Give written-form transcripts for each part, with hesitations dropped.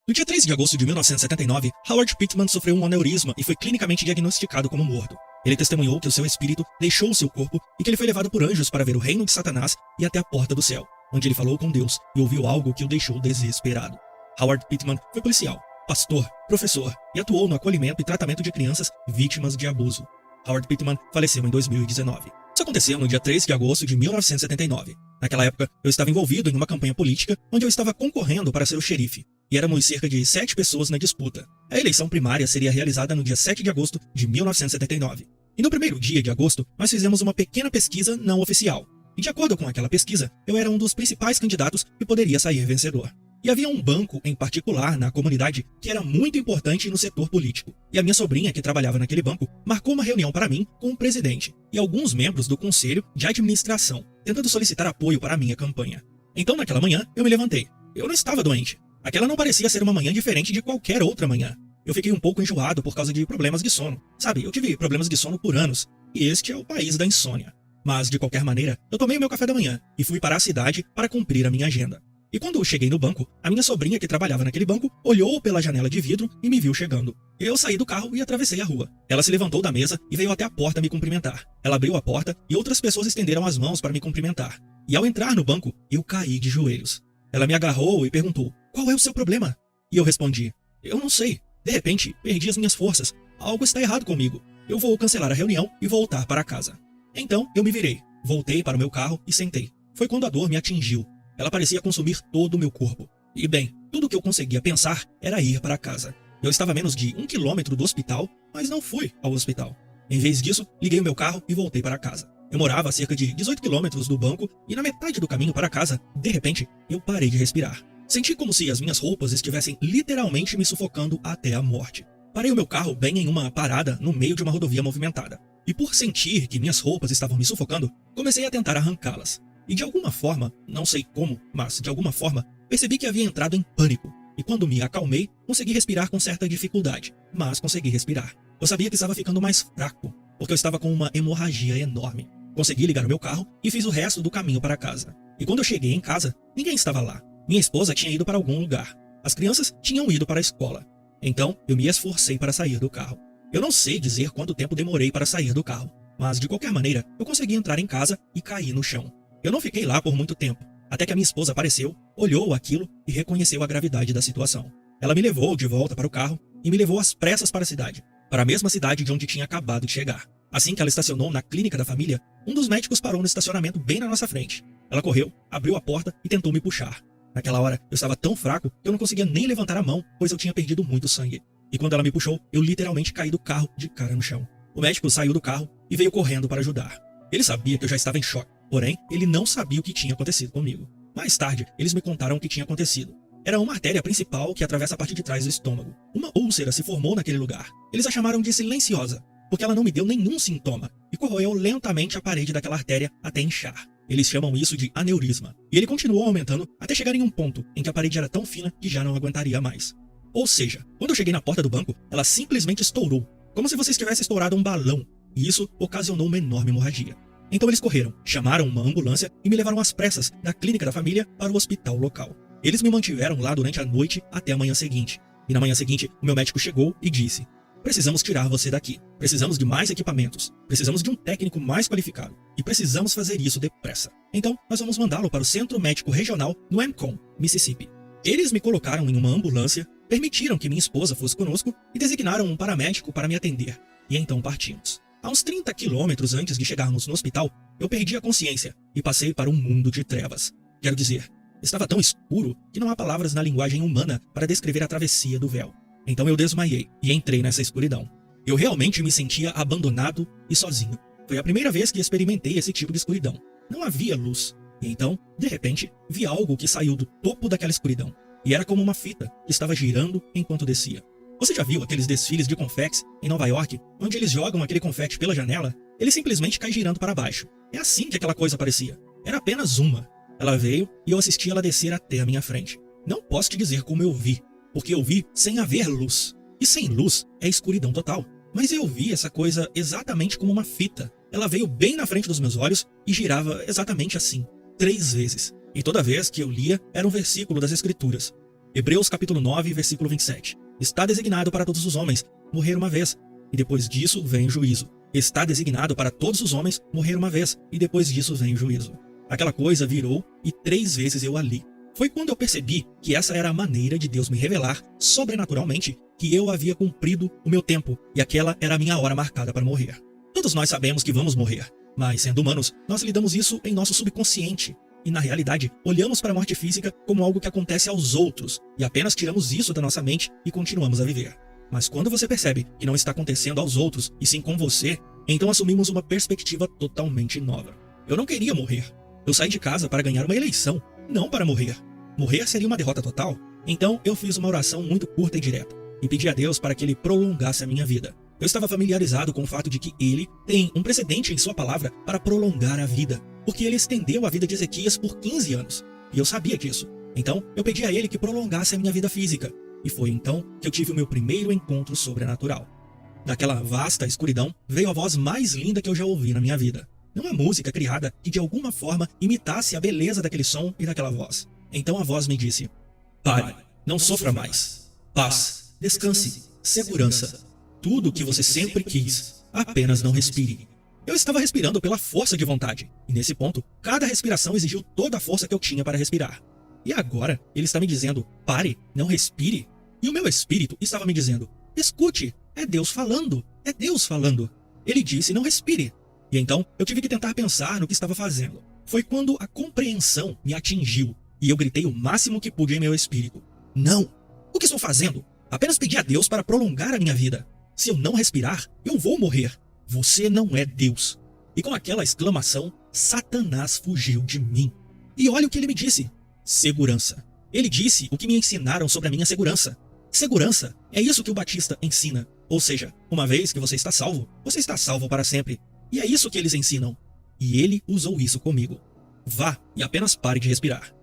No dia 13 de agosto de 1979, Howard Pittman sofreu um aneurisma e foi clinicamente diagnosticado como morto. Ele testemunhou que o seu espírito deixou o seu corpo e que ele foi levado por anjos para ver o reino de Satanás e até a porta do céu, onde ele falou com Deus e ouviu algo que o deixou desesperado. Howard Pittman foi policial, pastor, professor e atuou no acolhimento e tratamento de crianças vítimas de abuso. Howard Pittman faleceu em 2019. Isso aconteceu no dia 13 de agosto de 1979. Naquela época, eu estava envolvido em uma campanha política onde eu estava concorrendo para ser o xerife. E éramos cerca de 7 pessoas na disputa. A eleição primária seria realizada no dia 7 de agosto de 1979. E no primeiro dia de agosto, nós fizemos uma pequena pesquisa não oficial. E de acordo com aquela pesquisa, eu era um dos principais candidatos que poderia sair vencedor. E havia um banco em particular na comunidade que era muito importante no setor político. E a minha sobrinha, que trabalhava naquele banco, marcou uma reunião para mim com o presidente e alguns membros do conselho de administração, tentando solicitar apoio para a minha campanha. Então, naquela manhã, eu me levantei. Eu não estava doente. Aquela não parecia ser uma manhã diferente de qualquer outra manhã. Eu fiquei um pouco enjoado por causa de problemas de sono. Sabe, eu tive problemas de sono por anos, e este é o país da insônia. Mas, de qualquer maneira, eu tomei o meu café da manhã e fui para a cidade para cumprir a minha agenda. E quando eu cheguei no banco, a minha sobrinha que trabalhava naquele banco olhou pela janela de vidro e me viu chegando. Eu saí do carro e atravessei a rua. Ela se levantou da mesa e veio até a porta me cumprimentar. Ela abriu a porta e outras pessoas estenderam as mãos para me cumprimentar. E ao entrar no banco, eu caí de joelhos. Ela me agarrou e perguntou: "Qual é o seu problema?" E eu respondi: "Eu não sei. De repente, perdi as minhas forças. Algo está errado comigo. Eu vou cancelar a reunião e voltar para casa." Então, eu me virei, voltei para o meu carro e sentei. Foi quando a dor me atingiu. Ela parecia consumir todo o meu corpo. E bem, tudo o que eu conseguia pensar era ir para casa. Eu estava a menos de 1 quilômetro do hospital, mas não fui ao hospital. Em vez disso, liguei o meu carro e voltei para casa. Eu morava a cerca de 18 quilômetros do banco e na metade do caminho para casa, de repente, eu parei de respirar. Senti como se as minhas roupas estivessem literalmente me sufocando até a morte. Parei o meu carro bem em uma parada no meio de uma rodovia movimentada. E por sentir que minhas roupas estavam me sufocando, comecei a tentar arrancá-las. E de alguma forma, não sei como, mas de alguma forma, percebi que havia entrado em pânico. E quando me acalmei, consegui respirar com certa dificuldade, mas consegui respirar. Eu sabia que estava ficando mais fraco, porque eu estava com uma hemorragia enorme. Consegui ligar o meu carro e fiz o resto do caminho para casa. E quando eu cheguei em casa, ninguém estava lá. Minha esposa tinha ido para algum lugar. As crianças tinham ido para a escola. Então, eu me esforcei para sair do carro. Eu não sei dizer quanto tempo demorei para sair do carro, mas de qualquer maneira, eu consegui entrar em casa e cair no chão. Eu não fiquei lá por muito tempo, até que a minha esposa apareceu, olhou aquilo e reconheceu a gravidade da situação. Ela me levou de volta para o carro e me levou às pressas para a cidade, para a mesma cidade de onde tinha acabado de chegar. Assim que ela estacionou na clínica da família, um dos médicos parou no estacionamento bem na nossa frente. Ela correu, abriu a porta e tentou me puxar. Naquela hora, eu estava tão fraco que eu não conseguia nem levantar a mão, pois eu tinha perdido muito sangue. E quando ela me puxou, eu literalmente caí do carro de cara no chão. O médico saiu do carro e veio correndo para ajudar. Ele sabia que eu já estava em choque, porém, ele não sabia o que tinha acontecido comigo. Mais tarde, eles me contaram o que tinha acontecido. Era uma artéria principal que atravessa a parte de trás do estômago. Uma úlcera se formou naquele lugar. Eles a chamaram de silenciosa, porque ela não me deu nenhum sintoma e corroeu lentamente a parede daquela artéria até inchar. Eles chamam isso de aneurisma. E ele continuou aumentando até chegar em um ponto em que a parede era tão fina que já não aguentaria mais. Ou seja, quando eu cheguei na porta do banco, ela simplesmente estourou, como se você tivesse estourado um balão, e isso ocasionou uma enorme hemorragia. Então eles correram, chamaram uma ambulância e me levaram às pressas da clínica da família para o hospital local. Eles me mantiveram lá durante a noite até a manhã seguinte. E na manhã seguinte, o meu médico chegou e disse: "Precisamos tirar você daqui. Precisamos de mais equipamentos. Precisamos de um técnico mais qualificado. E precisamos fazer isso depressa. Então, nós vamos mandá-lo para o Centro Médico Regional no Macomb, Mississippi." Eles me colocaram em uma ambulância, permitiram que minha esposa fosse conosco e designaram um paramédico para me atender. E então partimos. A uns 30 quilômetros antes de chegarmos no hospital, eu perdi a consciência e passei para um mundo de trevas. Quero dizer, estava tão escuro que não há palavras na linguagem humana para descrever a travessia do véu. Então eu desmaiei e entrei nessa escuridão. Eu realmente me sentia abandonado e sozinho. Foi a primeira vez que experimentei esse tipo de escuridão. Não havia luz. E então, de repente, vi algo que saiu do topo daquela escuridão. E era como uma fita que estava girando enquanto descia. Você já viu aqueles desfiles de confetes em Nova York, onde eles jogam aquele confete pela janela? Ele simplesmente cai girando para baixo. É assim que aquela coisa parecia. Era apenas uma. Ela veio e eu assisti ela descer até a minha frente. Não posso te dizer como eu vi, porque eu vi sem haver luz. E sem luz é escuridão total. Mas eu vi essa coisa exatamente como uma fita. Ela veio bem na frente dos meus olhos e girava exatamente assim, 3 vezes. E toda vez que eu lia, era um versículo das Escrituras. Hebreus capítulo 9, versículo 27. Está designado para todos os homens morrer uma vez, e depois disso vem o juízo. Está designado para todos os homens morrer uma vez, e depois disso vem o juízo. Aquela coisa virou e 3 vezes eu a li. Foi quando eu percebi que essa era a maneira de Deus me revelar, sobrenaturalmente, que eu havia cumprido o meu tempo e aquela era a minha hora marcada para morrer. Todos nós sabemos que vamos morrer, mas sendo humanos, nós lidamos isso em nosso subconsciente. E na realidade, olhamos para a morte física como algo que acontece aos outros e apenas tiramos isso da nossa mente e continuamos a viver. Mas quando você percebe que não está acontecendo aos outros e sim com você, então assumimos uma perspectiva totalmente nova. Eu não queria morrer. Eu saí de casa para ganhar uma eleição, não para morrer. Morrer seria uma derrota total. Então eu fiz uma oração muito curta e direta e pedi a Deus para que Ele prolongasse a minha vida. Eu estava familiarizado com o fato de que Ele tem um precedente em sua palavra para prolongar a vida, porque Ele estendeu a vida de Ezequias por 15 anos. E eu sabia disso. Então eu pedi a Ele que prolongasse a minha vida física. E foi então que eu tive o meu primeiro encontro sobrenatural. Daquela vasta escuridão veio a voz mais linda que eu já ouvi na minha vida. Não é música criada que de alguma forma imitasse a beleza daquele som e daquela voz. Então a voz me disse: pare, não sofra mais. Paz, descanse, segurança. Tudo o que você sempre quis, apenas não respire. Eu estava respirando pela força de vontade, e nesse ponto, cada respiração exigiu toda a força que eu tinha para respirar. E agora, ele está me dizendo: pare, não respire. E o meu espírito estava me dizendo: escute, é Deus falando, é Deus falando. Ele disse: não respire. E então, eu tive que tentar pensar no que estava fazendo. Foi quando a compreensão me atingiu, e eu gritei o máximo que pude em meu espírito: não! O que estou fazendo? Apenas pedi a Deus para prolongar a minha vida. Se eu não respirar, eu vou morrer. Você não é Deus. E com aquela exclamação, Satanás fugiu de mim. E olha o que ele me disse: segurança. Ele disse o que me ensinaram sobre a minha segurança. Segurança é isso que o Batista ensina. Ou seja, uma vez que você está salvo para sempre. E é isso que eles ensinam. E ele usou isso comigo. Vá e apenas pare de respirar.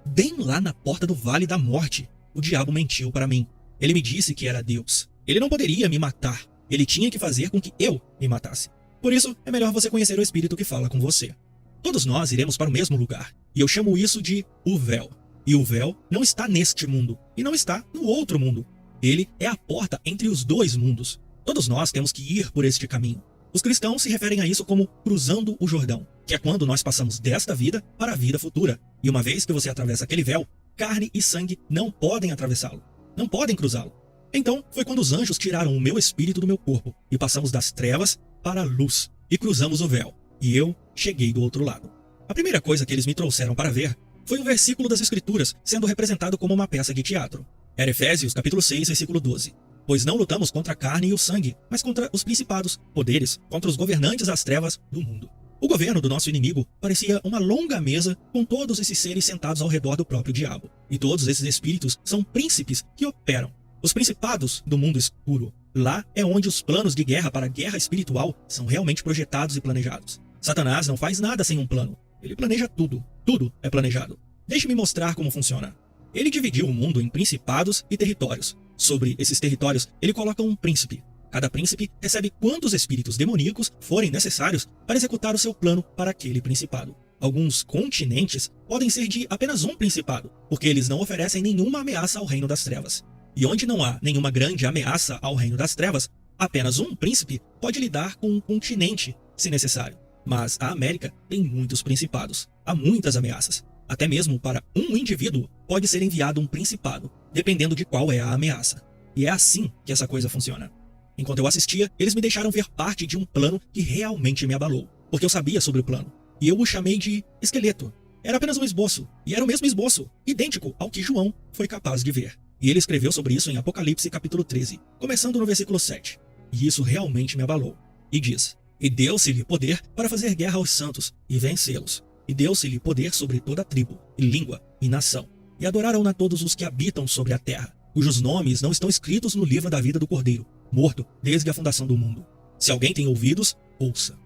Bem lá na porta do vale da morte, o diabo mentiu para mim. Ele me disse que era Deus. Ele não poderia me matar. Ele tinha que fazer com que eu me matasse. Por isso, é melhor você conhecer o Espírito que fala com você. Todos nós iremos para o mesmo lugar. E eu chamo isso de o véu. E o véu não está neste mundo. E não está no outro mundo. Ele é a porta entre os dois mundos. Todos nós temos que ir por este caminho. Os cristãos se referem a isso como cruzando o Jordão, que é quando nós passamos desta vida para a vida futura. E uma vez que você atravessa aquele véu, carne e sangue não podem atravessá-lo. Não podem cruzá-lo. Então, foi quando os anjos tiraram o meu espírito do meu corpo e passamos das trevas para a luz e cruzamos o véu. E eu cheguei do outro lado. A primeira coisa que eles me trouxeram para ver foi um versículo das Escrituras sendo representado como uma peça de teatro. Era Efésios capítulo 6, versículo 12. Pois não lutamos contra a carne e o sangue, mas contra os principados, poderes, contra os governantes das trevas do mundo. O governo do nosso inimigo parecia uma longa mesa com todos esses seres sentados ao redor do próprio diabo. E todos esses espíritos são príncipes que operam. Os principados do mundo escuro. Lá é onde os planos de guerra para a guerra espiritual são realmente projetados e planejados. Satanás não faz nada sem um plano. Ele planeja tudo. Tudo é planejado. Deixe-me mostrar como funciona. Ele dividiu o mundo em principados e territórios. Sobre esses territórios, ele coloca um príncipe. Cada príncipe recebe quantos espíritos demoníacos forem necessários para executar o seu plano para aquele principado. Alguns continentes podem ser de apenas um principado, porque eles não oferecem nenhuma ameaça ao reino das trevas. E onde não há nenhuma grande ameaça ao reino das trevas, apenas um príncipe pode lidar com um continente, se necessário. Mas a América tem muitos principados, há muitas ameaças. Até mesmo para um indivíduo pode ser enviado um principado, dependendo de qual é a ameaça. E é assim que essa coisa funciona. Enquanto eu assistia, eles me deixaram ver parte de um plano que realmente me abalou, porque eu sabia sobre o plano. E eu o chamei de esqueleto. Era apenas um esboço, e era o mesmo esboço, idêntico ao que João foi capaz de ver. E ele escreveu sobre isso em Apocalipse capítulo 13, começando no versículo 7. E isso realmente me abalou. E diz: e deu-se-lhe poder para fazer guerra aos santos e vencê-los. E deu-se-lhe poder sobre toda tribo, e língua, e nação. E adoraram-na todos os que habitam sobre a terra, cujos nomes não estão escritos no livro da vida do Cordeiro, morto desde a fundação do mundo. Se alguém tem ouvidos, ouça.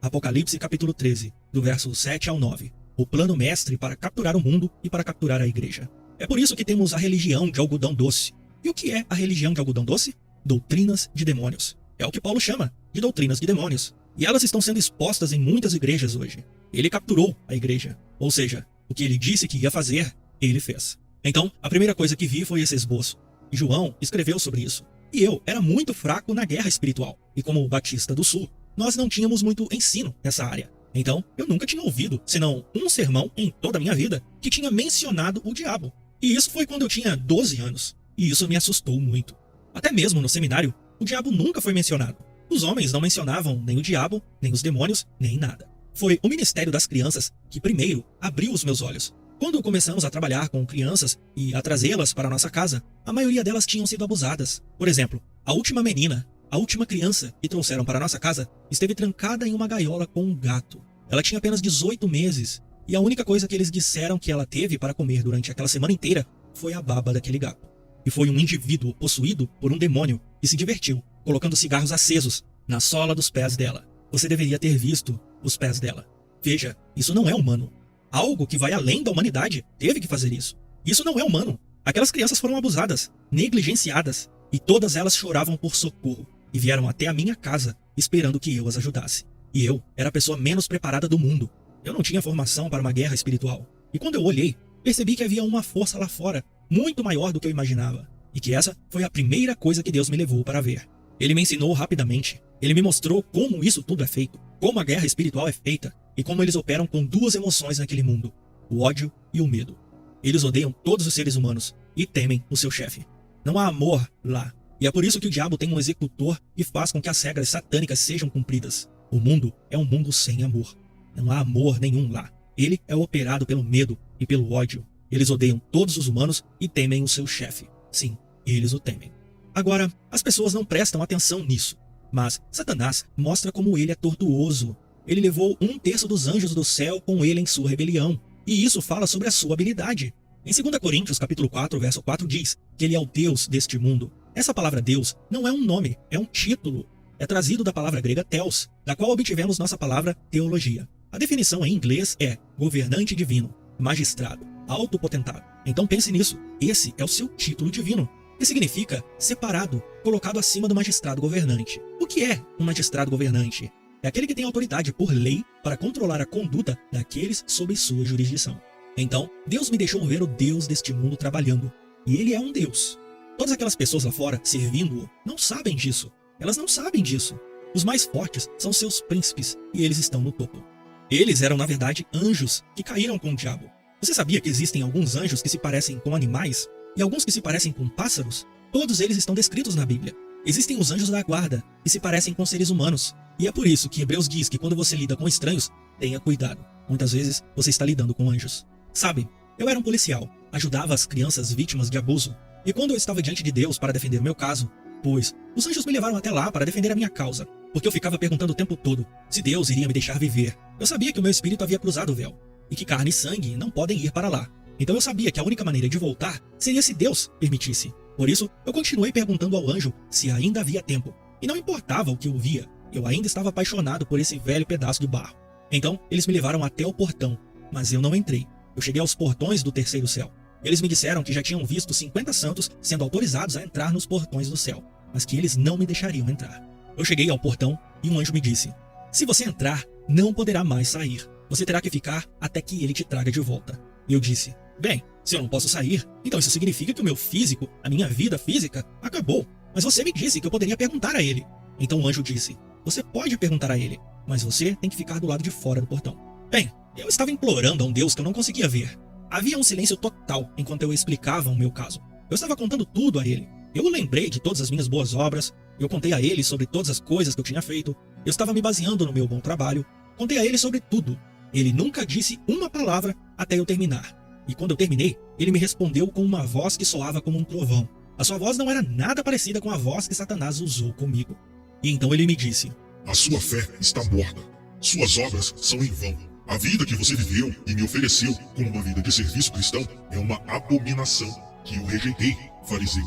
Apocalipse capítulo 13, do verso 7 ao 9. O plano mestre para capturar o mundo e para capturar a igreja. É por isso que temos a religião de algodão doce. E o que é a religião de algodão doce? Doutrinas de demônios. É o que Paulo chama de doutrinas de demônios. E elas estão sendo expostas em muitas igrejas hoje. Ele capturou a igreja. Ou seja, o que ele disse que ia fazer, ele fez. Então, a primeira coisa que vi foi esse esboço. E João escreveu sobre isso. E eu era muito fraco na guerra espiritual. E como Batista do Sul, nós não tínhamos muito ensino nessa área. Então, eu nunca tinha ouvido, senão um sermão em toda a minha vida, que tinha mencionado o diabo. E isso foi quando eu tinha 12 anos. E isso me assustou muito. Até mesmo no seminário, o diabo nunca foi mencionado. Os homens não mencionavam nem o diabo, nem os demônios, nem nada. Foi o Ministério das Crianças que primeiro abriu os meus olhos. Quando começamos a trabalhar com crianças e a trazê-las para a nossa casa, a maioria delas tinham sido abusadas. Por exemplo, a última menina, a última criança que trouxeram para a nossa casa, esteve trancada em uma gaiola com um gato. Ela tinha apenas 18 meses, e a única coisa que eles disseram que ela teve para comer durante aquela semana inteira foi a baba daquele gato. E foi um indivíduo possuído por um demônio que se divertiu, colocando cigarros acesos na sola dos pés dela. Você deveria ter visto os pés dela. Veja, isso não é humano. Algo que vai além da humanidade teve que fazer isso. Isso não é humano. Aquelas crianças foram abusadas, negligenciadas, e todas elas choravam por socorro, e vieram até a minha casa, esperando que eu as ajudasse. E eu era a pessoa menos preparada do mundo. Eu não tinha formação para uma guerra espiritual. E quando eu olhei, percebi que havia uma força lá fora, muito maior do que eu imaginava. E que essa foi a primeira coisa que Deus me levou para ver. Ele me ensinou rapidamente. Ele me mostrou como isso tudo é feito, como a guerra espiritual é feita, e como eles operam com duas emoções naquele mundo, o ódio e o medo. Eles odeiam todos os seres humanos e temem o seu chefe. Não há amor lá. E é por isso que o diabo tem um executor e faz com que as regras satânicas sejam cumpridas. O mundo é um mundo sem amor. Não há amor nenhum lá. Ele é operado pelo medo e pelo ódio. Eles odeiam todos os humanos e temem o seu chefe. Sim, eles o temem. Agora, as pessoas não prestam atenção nisso. Mas Satanás mostra como ele é tortuoso. Ele levou 1/3 dos anjos do céu com ele em sua rebelião. E isso fala sobre a sua habilidade. Em 2 Coríntios capítulo 4, verso 4 diz que ele é o Deus deste mundo. Essa palavra Deus não é um nome, é um título. É trazido da palavra grega theos, da qual obtivemos nossa palavra teologia. A definição em inglês é governante divino, magistrado, alto potentado. Então pense nisso, esse é o seu título divino, que significa separado, colocado acima do magistrado governante. O que é um magistrado governante? É aquele que tem autoridade por lei para controlar a conduta daqueles sob sua jurisdição. Então, Deus me deixou ver o Deus deste mundo trabalhando. E ele é um Deus. Todas aquelas pessoas lá fora, servindo-o, não sabem disso. Elas não sabem disso. Os mais fortes são seus príncipes, e eles estão no topo. Eles eram, na verdade, anjos que caíram com o diabo. Você sabia que existem alguns anjos que se parecem com animais? E alguns que se parecem com pássaros? Todos eles estão descritos na Bíblia. Existem os anjos da guarda, que se parecem com seres humanos. E é por isso que Hebreus diz que quando você lida com estranhos, tenha cuidado. Muitas vezes você está lidando com anjos. Sabe, eu era um policial, ajudava as crianças vítimas de abuso. E quando eu estava diante de Deus para defender o meu caso, pois os anjos me levaram até lá para defender a minha causa, porque eu ficava perguntando o tempo todo se Deus iria me deixar viver. Eu sabia que o meu espírito havia cruzado o véu, e que carne e sangue não podem ir para lá. Então eu sabia que a única maneira de voltar seria se Deus permitisse. Por isso, eu continuei perguntando ao anjo se ainda havia tempo. E não importava o que eu via, eu ainda estava apaixonado por esse velho pedaço de barro. Então, eles me levaram até o portão, mas eu não entrei. Eu cheguei aos portões do terceiro céu. Eles me disseram que já tinham visto 50 santos sendo autorizados a entrar nos portões do céu, mas que eles não me deixariam entrar. Eu cheguei ao portão e um anjo me disse: se você entrar, não poderá mais sair. Você terá que ficar até que ele te traga de volta. E eu disse: bem, se eu não posso sair, então isso significa que o meu físico, a minha vida física, acabou. Mas você me disse que eu poderia perguntar a ele. Então o anjo disse: você pode perguntar a ele, mas você tem que ficar do lado de fora do portão. Bem, eu estava implorando a um Deus que eu não conseguia ver. Havia um silêncio total enquanto eu explicava o meu caso. Eu estava contando tudo a ele. Eu o lembrei de todas as minhas boas obras. Eu contei a ele sobre todas as coisas que eu tinha feito. Eu estava me baseando no meu bom trabalho. Contei a ele sobre tudo. Ele nunca disse uma palavra até eu terminar. E quando eu terminei, ele me respondeu com uma voz que soava como um trovão. A sua voz não era nada parecida com a voz que Satanás usou comigo. E então ele me disse: a sua fé está morta. Suas obras são em vão. A vida que você viveu e me ofereceu como uma vida de serviço cristão é uma abominação que eu rejeitei, fariseu.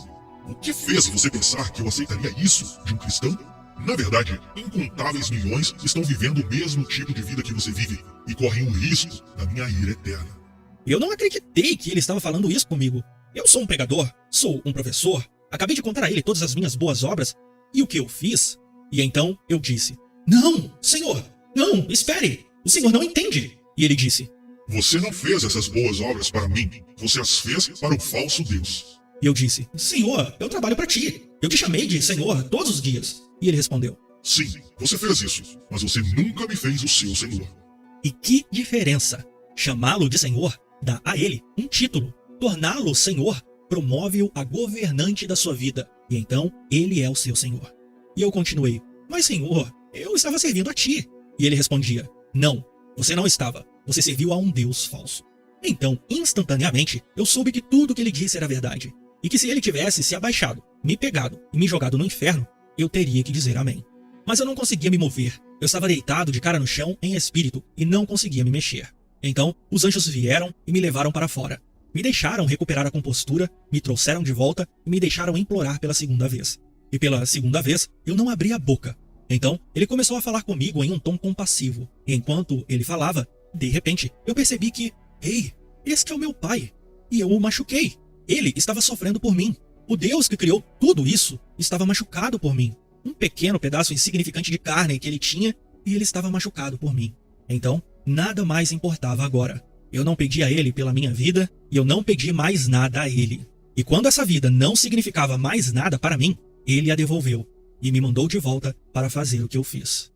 O que fez você pensar que eu aceitaria isso de um cristão? Na verdade, incontáveis milhões estão vivendo o mesmo tipo de vida que você vive e correm o risco da minha ira eterna. Eu não acreditei que ele estava falando isso comigo. Eu sou um pregador, sou um professor, acabei de contar a ele todas as minhas boas obras e o que eu fiz. E então eu disse: não, Senhor, não, espere, o Senhor não entende. E ele disse: Você não fez essas boas obras para mim, você as fez para o falso Deus. E eu disse: Senhor, eu trabalho para ti. Eu te chamei de Senhor todos os dias. E ele respondeu: Sim, você fez isso, mas você nunca me fez o seu Senhor. E que diferença! Chamá-lo de Senhor dá a ele um título. Torná-lo Senhor promove-o a governante da sua vida. E então ele é o seu Senhor. E eu continuei: Mas Senhor, eu estava servindo a ti. E ele respondia: Não, você não estava. Você serviu a um Deus falso. Então, instantaneamente, eu soube que tudo o que ele disse era verdade. E que se ele tivesse se abaixado, me pegado e me jogado no inferno, eu teria que dizer amém. Mas eu não conseguia me mover. Eu estava deitado de cara no chão, em espírito, e não conseguia me mexer. Então, os anjos vieram e me levaram para fora. Me deixaram recuperar a compostura, me trouxeram de volta e me deixaram implorar pela segunda vez. E pela segunda vez, eu não abri a boca. Então, ele começou a falar comigo em um tom compassivo. E enquanto ele falava, de repente, eu percebi que, ei, este é o meu pai. E eu o machuquei. Ele estava sofrendo por mim. O Deus que criou tudo isso estava machucado por mim. Um pequeno pedaço insignificante de carne que ele tinha, e ele estava machucado por mim. Então, nada mais importava agora. Eu não pedi a ele pela minha vida, e eu não pedi mais nada a ele. E quando essa vida não significava mais nada para mim, ele a devolveu, e me mandou de volta para fazer o que eu fiz.